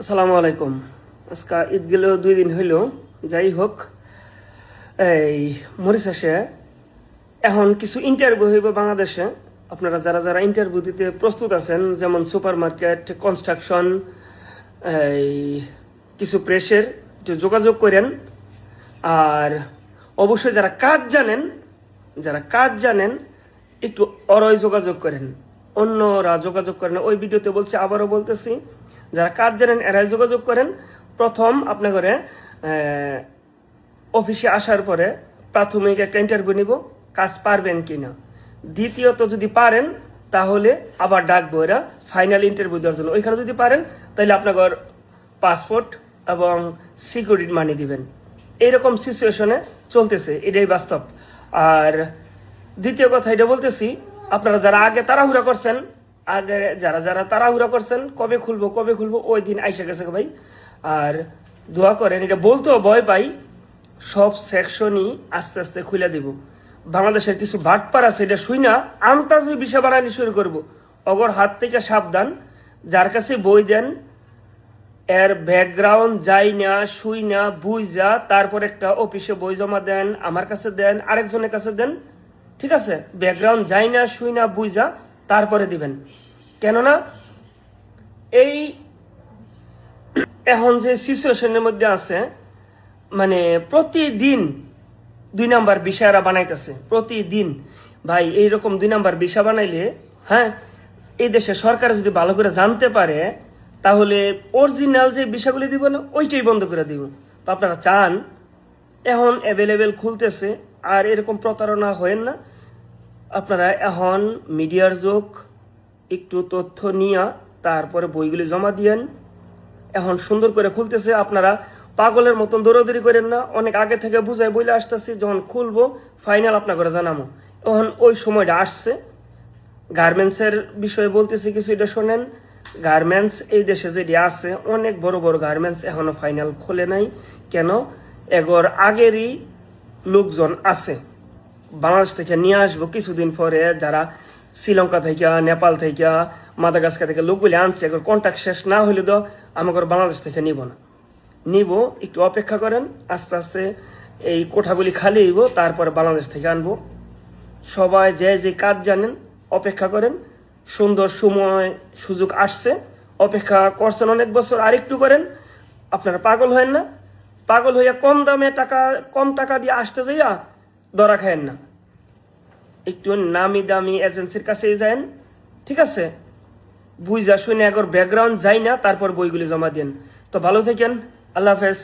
আসসালামু আলাইকুম। আজকে ঈদ গেল 2 দিন হইল। যাই হোক, এই মরিশাসে এখন কিছু ইন্টারভিউ হইব বাংলাদেশে। আপনারা যারা যারা ইন্টারভিউ দিতে প্রস্তুত আছেন, যেমন সুপার মার্কেট, কনস্ট্রাকশন, এই কিছু প্রেসের, একটু যোগাযোগ করেন। আর অবশ্যই যারা কাজ জানেন একটু অরয় যোগাযোগ করেন, অন্যরা যোগাযোগ করেন। ওই ভিডিওতে বলছি, আবারও বলতেছি, যারা কাজ জানেন এরাই যোগাযোগ করেন। প্রথম আপনার ঘরে অফিসে আসার পরে প্রাথমিক একটা ইন্টারভিউ নিব, কাজ পারবেন কিনা। দ্বিতীয়ত যদি পারেন তাহলে আবার ডাকবো এরা ফাইনাল ইন্টারভিউ দেওয়ার জন্য। ওইখানে যদি পারেন তাহলে আপনার পাসপোর্ট এবং সিকিউরিটি মানি দিবেন। এইরকম সিচুয়েশনে চলতেছে, এটাই বাস্তব। আর দ্বিতীয় কথা এটা বলতেছি, আপনারা যারা আগে তাড়াহুড়া করছেন, যারা তাড়াহুড়া করছেন কবে খুলবো ওই দিন আইসা গেছে ভাই। আর দোয়া করেন, এটা বলতেও ভয় পাই, সব সেকশনই আস্তে আস্তে খুলে দিব। বাংলাদেশের কিছু ভাটপার আছে, এটা শুই না আমতাজ বিষয় বানানি শুরু করব। অগর হাত থেকে সাবধান। যার কাছে বই দেন এর ব্যাকগ্রাউন্ড যাই না, শুই না, বুঝা তারপর একটা অফিসে বই জমা দেন, আমার কাছে দেন, আরেকজনের কাছে দেন। ঠিক আছে, ব্যাকগ্রাউন্ড যাই না, শুই না, বুঝা তারপরে দিবেন। কেননা এই এখন যে সিচুয়েশনের মধ্যে আছে, মানে প্রতিদিন 2 নাম্বার বিষয়রা বানাইতেছে প্রতিদিন। ভাই এইরকম 2 নাম্বার বিষয় বানাইলে, হ্যাঁ, এই দেশে সরকার যদি ভালো করে জানতে পারে তাহলে অরিজিনাল যে বিষয়গুলি দিব না ওইটাই বন্ধ করে দিব। তো আপনারা চান এখন অ্যাভেলেবেল খুলতেছে, আর এরকম প্রতারণা হয়েন না। আপনারা এখন মিডিয়ার যুগ, একটু তথ্য নিয়ে তারপরে বইগুলি জমা দিয়েন। এখন সুন্দর করে খুলতেছে, আপনারা পাগলের মতন দৌড়াদৌড়ি করেন না। অনেক আগে থেকে বুঝাই বলে আসতেছি, যখন খুলবো ফাইনাল আপনার করে জানাবো। এখন ওই সময়টা আসছে। গার্মেন্টসের বিষয়ে বলতেছি কিছু, এটা শোনেন। গার্মেন্টস এই দেশে যেটি আছে, অনেক বড় বড় গার্মেন্টস এখনো ফাইনাল খোলে নাই। কেন? এগোর আগেরই লোকজন আছে, বাংলাদেশ থেকে নিয়ে আসবো কিছুদিন পরে। যারা শ্রীলঙ্কা থেকে, নেপাল থেকে, মাদাগাস্কার থেকে লোকগুলি আনছে, এগোর কন্ট্যাক্ট শেষ না হইলে তো আমাকে বাংলাদেশ থেকে নিব। একটু অপেক্ষা করেন, আস্তে আস্তে এই কোঠাগুলি খালি হইব, তারপরে বাংলাদেশ থেকে আনবো। সবাই যে কাজ জানেন অপেক্ষা করেন, সুন্দর সময় সুযোগ আসছে। অপেক্ষা করছেন অনেক বছর, আরেকটু করেন। আপনারা পাগল হয়েন না, পাগল হইয়া কম টাকা দিয়ে আসতে যাইয়া ধরা খায়েন না। একটু নামি দামি এজেন্সির কাছে যান, ঠিক আছে, বুঝা শুনে একবার ব্যাকগ্রাউন্ড যাই না, তারপর বইগুলি জমা দেন। তো ভালো থাকেন, আল্লাহ হাফেজ।